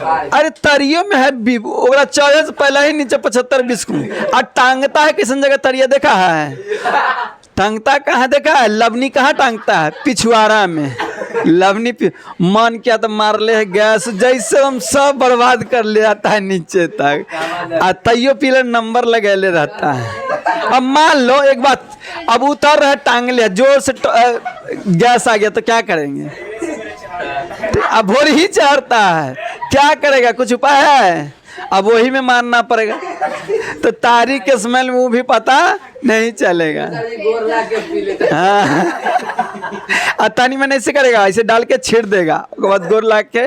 अरे तरियो में है ओकरा चढ़े से पहले ही नीचे 75-20 को और टांगता है किसी जगह तरिया देखा है? टांगता कहाँ देखा है? लवनी कहाँ टांगता है? पिछवाड़ा में लवनी मन क्या तो मार ले है गैस जैसे हम सब बर्बाद कर ले जाता है नीचे तक और तैयो पीले नंबर लगे ले रहता है। अब मान लो एक बात, अब उतर रहे टांग लिया जोर से गैस आ गया तो क्या करेंगे? अब भोर ही चढ़ता है, क्या करेगा? कुछ उपाय है? अब वही में मानना पड़ेगा। तो तारीख के स्मेल में वो भी पता नहीं चलेगा। हाँ तानी में ऐसे करेगा, ऐसे डाल के छीड़ देगा, उसके बाद गोर ला के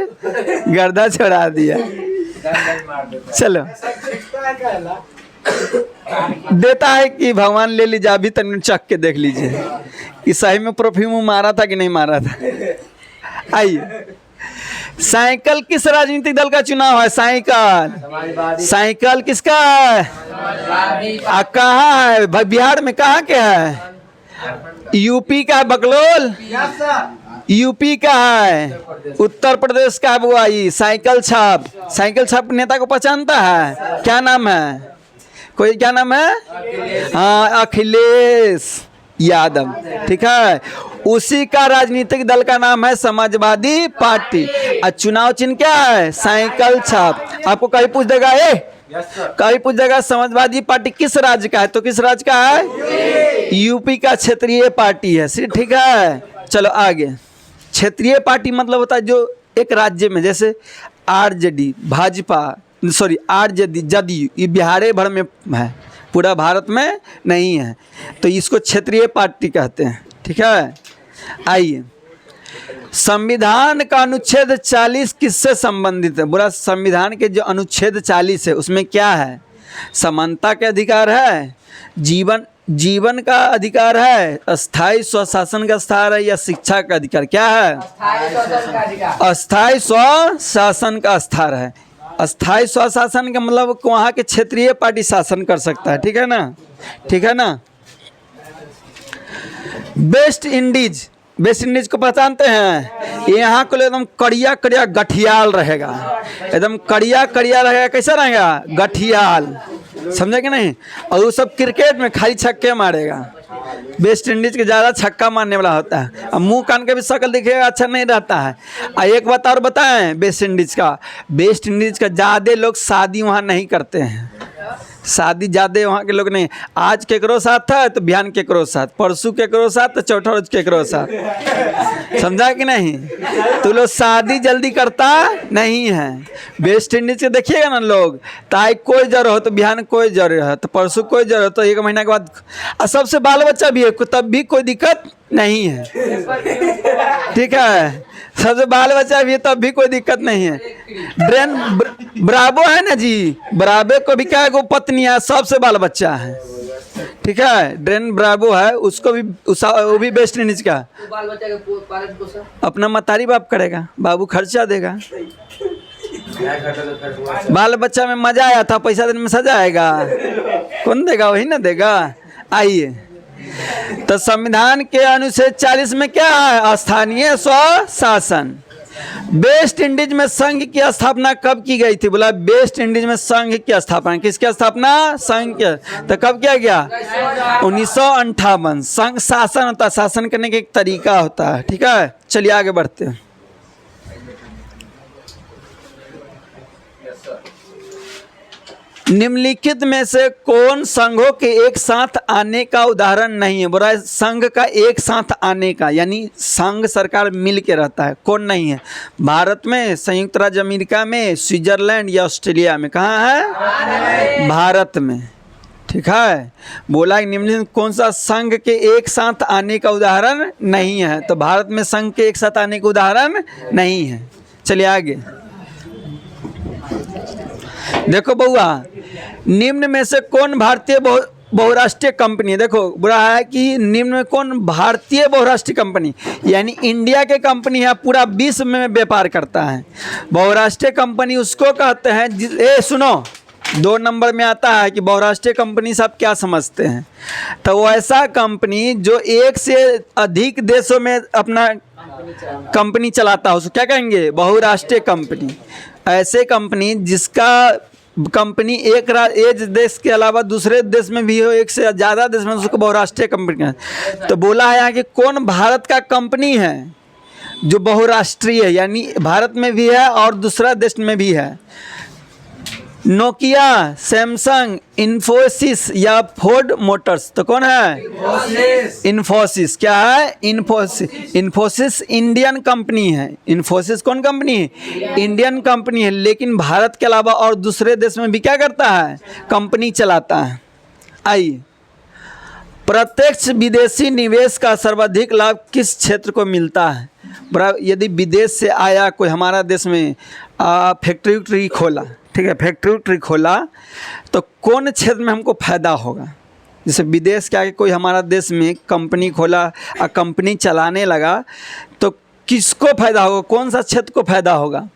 गर्दा चढ़ा दिया। चलो देता है कि भगवान ले लीजिए, अभी तक चख के देख लीजिए कि सही में परफ्यूम मारा था कि नहीं मारा था। आइए, साइकिल किस राजनीतिक दल का चुनाव है? साइकिल किसका है? कहाँ है? बिहार में कहाँ के है? यूपी का है बकलोल, यूपी का है। उत्तर प्रदेश का वो आई साइकिल छाप। साइकिल छाप नेता को पहचानता है? क्या नाम है? कोई क्या नाम है? हाँ अखिलेश यादव, ठीक है। उसी का राजनीतिक दल का नाम है समाजवादी पार्टी और चुनाव चिन्ह क्या है? साइकिल छाप। आपको कहीं पूछ देगा कहीं पूछ देगा समाजवादी पार्टी किस राज्य का है, तो किस राज्य का है? यूपी का क्षेत्रीय पार्टी है, ठीक है। चलो आगे, क्षेत्रीय पार्टी मतलब होता है जो एक राज्य में, जैसे RJD Bhajpa sorry RJD JDU, ये बिहार भर में है, पूरा भारत में नहीं है, तो इसको क्षेत्रीय पार्टी कहते हैं, ठीक है। आइए, संविधान का अनुच्छेद 40 किससे संबंधित है? बुरा, संविधान के जो अनुच्छेद 40 है उसमें क्या है? समानता के अधिकार है, जीवन का अधिकार है, अस्थायी स्वशासन का अधिकार है, या शिक्षा का अधिकार? क्या है? अस्थायी स्वशासन का अधिकार है। अस्थायी स्वशासन का मतलब वहाँ के क्षेत्रीय पार्टी शासन कर सकता है, ठीक है ना, ठीक है ना। वेस्ट इंडीज को पहचानते हैं? यहाँ को एकदम कड़िया कड़िया गठियाल रहेगा, एकदम कड़िया कड़िया रहेगा। कैसा रहेगा? गठियाल, समझे कि नहीं? और वो सब क्रिकेट में खाली छक्के मारेगा। वेस्ट इंडीज के ज़्यादा छक्का मारने वाला होता है। अब मुंह कान के भी शक्ल दिखेगा अच्छा नहीं रहता है। एक बात और बताएं, वेस्ट इंडीज का ज़्यादा लोग शादी वहाँ नहीं करते हैं, शादी ज़्यादा वहाँ के लोग नहीं। आज केकरो साथ है तो बिहान केकरो साथ, परसों केकरो साथ तो चौथा रोज केकरो साथ, समझा कि नहीं? तो लोग शादी जल्दी करता नहीं है। वेस्ट इंडीज के देखिएगा ना लोग, ताई कोई जर हो तो बिहान कोई जर है, तो परसों कोई जर हो तो एक महीना के बाद, और सबसे बाल बच्चा भी है तब भी कोई दिक्कत नहीं है, ठीक है। सबसे बाल बच्चा भी है तब भी कोई दिक्कत नहीं है। ड्रेन ब्रावो है ना जी, ब्रावो को भी क्या है, पत्नी है, सबसे बाल बच्चा है, ठीक है। ड्रेन ब्रावो है, उसको भी वो भी वेस्ट इंडीज का। बाल बच्चा के अपना मतारी बाप करेगा, बाबू खर्चा देगा। बाल बच्चा में मजा आया था, पैसा देने में सजा आएगा? कौन देगा? वही ना देगा। आइए, तो संविधान के अनुच्छेद 40 में क्या है? स्थानीय स्वशासन। वेस्ट इंडीज में संघ की स्थापना कब की गई थी? बोला वेस्ट इंडीज में संघ की स्थापना, किसकी स्थापना? संघ के। तो कब किया गया? 1958। संघ शासन होता है, शासन करने का एक तरीका होता है, ठीक है। चलिए आगे बढ़ते हैं। निम्नलिखित में से कौन संघों के एक साथ आने का उदाहरण नहीं है? बोला संघ का एक साथ आने का, यानी संघ सरकार मिल के रहता है, कौन नहीं है? भारत में, संयुक्त राज्य अमेरिका में, स्विट्जरलैंड या ऑस्ट्रेलिया में? कहाँ है? भारत में, ठीक है। बोला निम्नलिखित कौन सा संघ के एक साथ आने का उदाहरण नहीं है? तो भारत में संघ के एक साथ आने का उदाहरण नहीं है। चलिए आगे देखो बउआ, निम्न में से कौन भारतीय बहुराष्ट्रीय कंपनी? देखो बुरा है कि निम्न में कौन भारतीय बहुराष्ट्रीय कंपनी, यानी इंडिया के कंपनी है, पूरा विश्व में व्यापार करता है। बहुराष्ट्रीय कंपनी उसको कहते हैं, सुनो 2 नंबर में आता है कि बहुराष्ट्रीय कंपनी से आप क्या समझते हैं? तो वो ऐसा कंपनी जो एक से अधिक देशों में अपना कंपनी चलाता है, उसको क्या कहेंगे? बहुराष्ट्रीय कंपनी। ऐसे कंपनी जिसका कंपनी एक देश के अलावा दूसरे देश में भी हो, एक से ज़्यादा देश में, उसको बहुराष्ट्रीय कंपनी है। तो बोला है यहाँ कि कौन भारत का कंपनी है जो बहुराष्ट्रीय है, यानी भारत में भी है और दूसरा देश में भी है। नोकिया, सैमसंग, इन्फोसिस या फोर्ड मोटर्स। तो कौन है? इन्फोसिस। क्या है? इन्फोसिस। इन्फोसिस इंडियन कंपनी है। इन्फोसिस कौन कंपनी है? इंडियन कंपनी है, लेकिन भारत के अलावा और दूसरे देश में भी क्या करता है? कंपनी चलाता है। आइए, प्रत्यक्ष विदेशी निवेश का सर्वाधिक लाभ किस क्षेत्र को मिलता है? यदि विदेश से आया कोई हमारा देश में फैक्ट्री खोला, ठीक है, फैक्ट्री खोला, तो कौन क्षेत्र में हमको फ़ायदा होगा? जैसे विदेश के आके कोई हमारा देश में कंपनी खोला और कंपनी चलाने लगा, तो किसको फ़ायदा होगा? कौन सा क्षेत्र को फ़ायदा होगा?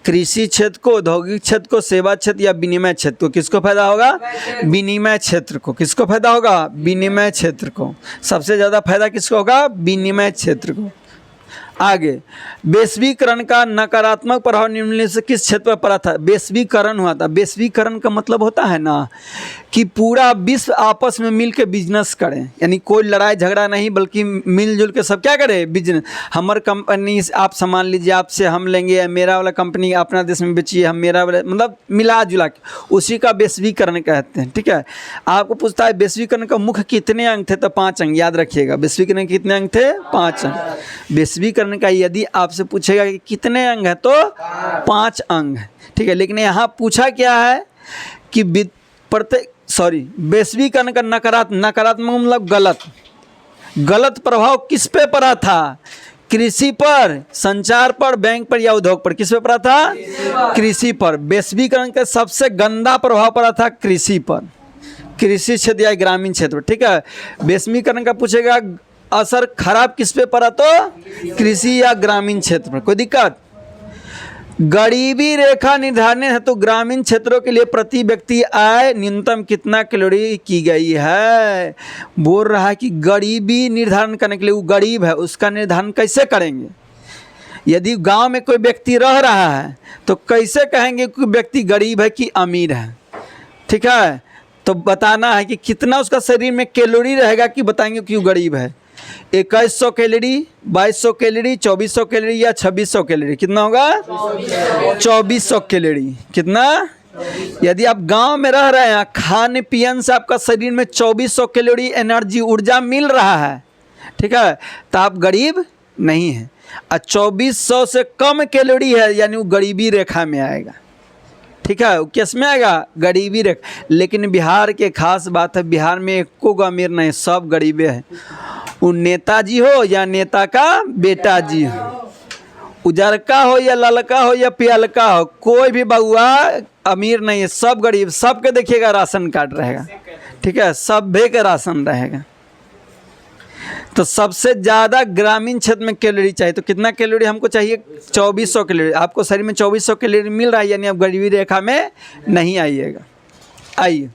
कृषि क्षेत्र को, औद्योगिक क्षेत्र को, सेवा क्षेत्र या विनिमय क्षेत्र को? किसको फायदा होगा? विनिमय क्षेत्र को। किसको फायदा होगा? विनिमय क्षेत्र को। सबसे ज़्यादा फायदा किसको होगा? विनिमय क्षेत्र को। आगे, वैश्वीकरण का नकारात्मक प्रभाव निम्नलिखित से किस क्षेत्र पर पड़ा था? वैश्वीकरण हुआ था। वैश्वीकरण का मतलब होता है ना कि पूरा विश्व आपस में मिल के बिजनेस करें, यानी कोई लड़ाई झगड़ा नहीं, बल्कि मिलजुल के सब क्या करें? बिजनेस। हमारे कंपनी आप सामान लीजिए, आपसे हम लेंगे, मेरा वाला कंपनी अपना देश में बेचिए, हम मेरा वाला, मतलब मिला जुला के, उसी का वैश्वीकरण कहते हैं। ठीक है, आपको पूछता है वैश्वीकरण का मुख्य कितने अंग थे? तो 5 अंग। याद रखिएगा, वैश्वीकरण के कितने अंग थे? 5 अंग। वैश्वीकरण का यदि आपसे पूछेगा कि कितने अंग है, तो 5 अंग है। ठीक है, लेकिन यहाँ पूछा क्या है कि वैश्वीकरण का नकारात्मक मतलब गलत प्रभाव किस पे पड़ा था? कृषि पर, संचार पर, बैंक पर या उद्योग पर? किस पे पड़ा था? कृषि पर। वैश्वीकरण का सबसे गंदा प्रभाव पड़ा था कृषि पर, कृषि क्षेत्र या ग्रामीण क्षेत्र। ठीक है, वैश्वीकरण का पूछेगा असर खराब किस पे पड़ा? तो कृषि या ग्रामीण क्षेत्र पर। कोई दिक्कत? गरीबी रेखा निर्धारण है तो ग्रामीण क्षेत्रों के लिए प्रति व्यक्ति आय न्यूनतम कितना कैलोरी की गई है? बोल रहा है कि गरीबी निर्धारण करने के लिए, वो गरीब है उसका निर्धारण कैसे करेंगे? यदि गांव में कोई व्यक्ति रह रहा है तो कैसे कहेंगे कि व्यक्ति गरीब है कि अमीर है? ठीक है, तो बताना है कि कितना उसका शरीर में कैलोरी रहेगा कि बताएंगे कि वो गरीब है। 2100 कैलोरी, 2200 कैलोरी, 2400 कैलोरी या 2600 कैलोरी? कितना होगा? 2400 कैलोरी। कितना? यदि आप गांव में रह रहे हैं, खान पीन से आपका शरीर में 2400 कैलोरी एनर्जी, ऊर्जा मिल रहा है, ठीक है, तो आप गरीब नहीं हैं। और 2400 से कम कैलोरी है, यानी वो गरीबी रेखा में आएगा। ठीक है, किस में आएगा? गरीबी रेखा। लेकिन बिहार के खास बात है, बिहार में एको को अमीर नहीं, सब गरीबे हैं। वो नेताजी हो या नेता का बेटा जी हो, उजरका हो या ललका हो या पियलका हो, कोई भी बउआ अमीर नहीं है, सब गरीब। सबके देखिएगा राशन कार्ड रहेगा। ठीक है, सब का राशन रहेगा। तो सबसे ज़्यादा ग्रामीण क्षेत्र में कैलोरी चाहिए, तो कितना कैलोरी हमको चाहिए? 2400 कैलोरी। आपको शरीर में 2400 कैलोरी मिल रहा है, यानी आप गरीबी रेखा में नहीं आइएगा। आइए,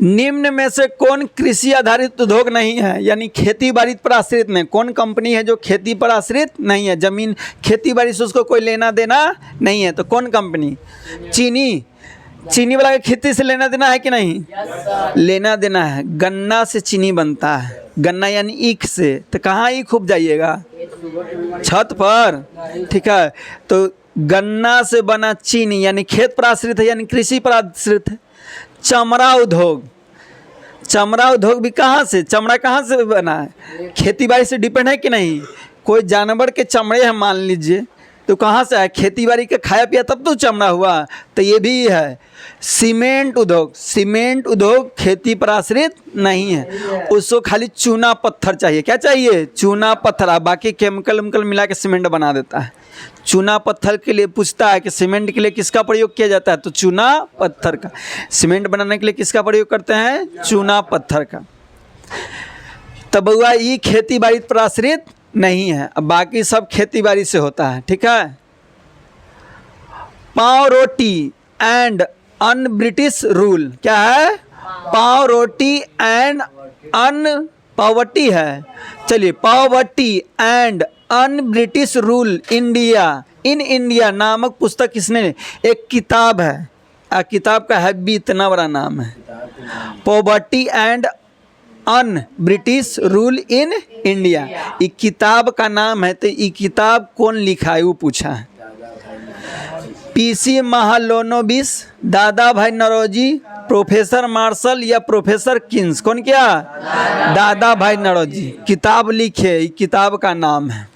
निम्न में से कौन कृषि आधारित उद्योग नहीं है, यानी खेती बाड़ी पर आश्रित नहीं? कौन कंपनी है जो खेती पर आश्रित नहीं है? जमीन, खेती बाड़ी से उसको कोई लेना देना नहीं है, तो कौन कंपनी? चीनी वाला खेती से लेना देना है कि नहीं? लेना देना है। गन्ना से चीनी बनता है, गन्ना यानी ईख से। तो कहाँ ईख उपजाइएगा? छत पर। ठीक है, तो गन्ना से बना चीनी यानी खेत पर आश्रित है, यानी कृषि पर आश्रित है। चमड़ा उद्योग, चमड़ा उद्योग भी कहाँ से? चमड़ा कहाँ से बना है? खेती बाड़ी से डिपेंड है कि नहीं? कोई जानवर के चमड़े हैं मान लीजिए, तो कहाँ से आए? खेती बाड़ी के खाया पिया तब तो चमड़ा हुआ। तो ये भी है। सीमेंट उद्योग, सीमेंट उद्योग खेती पर आश्रित नहीं है, उसको खाली चूना पत्थर चाहिए। क्या चाहिए? चूना पत्थर। बाकी केमिकल वेमिकल मिला के सीमेंट बना देता है। चूना पत्थर के लिए पूछता है कि सीमेंट के लिए किसका प्रयोग किया जाता है? तो चूना पत्थर का। सीमेंट बनाने के लिए किसका प्रयोग करते हैं? चूना पत्थर का। तब हुआ ये खेती बाड़ी पर आश्रित नहीं है। अब बाकी सब खेती बाड़ी से होता है। ठीक है, पाव रोटी एंड अन ब्रिटिश रूल। क्या है? पाव रोटी एंड अन पॉवर्टी है। चलिए, poverty and un British rule India in India नामक पुस्तक किसने, एक किताब है, किताब का है भी इतना बड़ा नाम है, poverty and un British rule in India, ये किताब का नाम है। तो ये किताब कौन लिखा है वो पूछा है। पीसी महालोनोबिस, दादा भाई नौरोजी, प्रोफेसर मार्शल या प्रोफेसर किंग्स, कौन क्या, दादा भाई नौरोजी किताब लिखे, किताब का नाम है।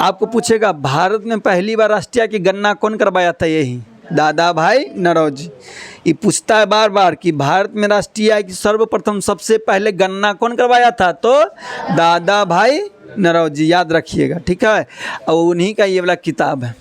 आपको पूछेगा भारत में पहली बार राष्ट्रीय की गणना कौन करवाया था, यही दादा भाई नौरोजी। ये पूछता है बार बार कि भारत में राष्ट्रीय आय की सर्वप्रथम सबसे पहले गणना कौन करवाया था, तो दादा भाई नौरोजी, याद रखिएगा, ठीक है। और उन्हीं का ये वाला किताब है।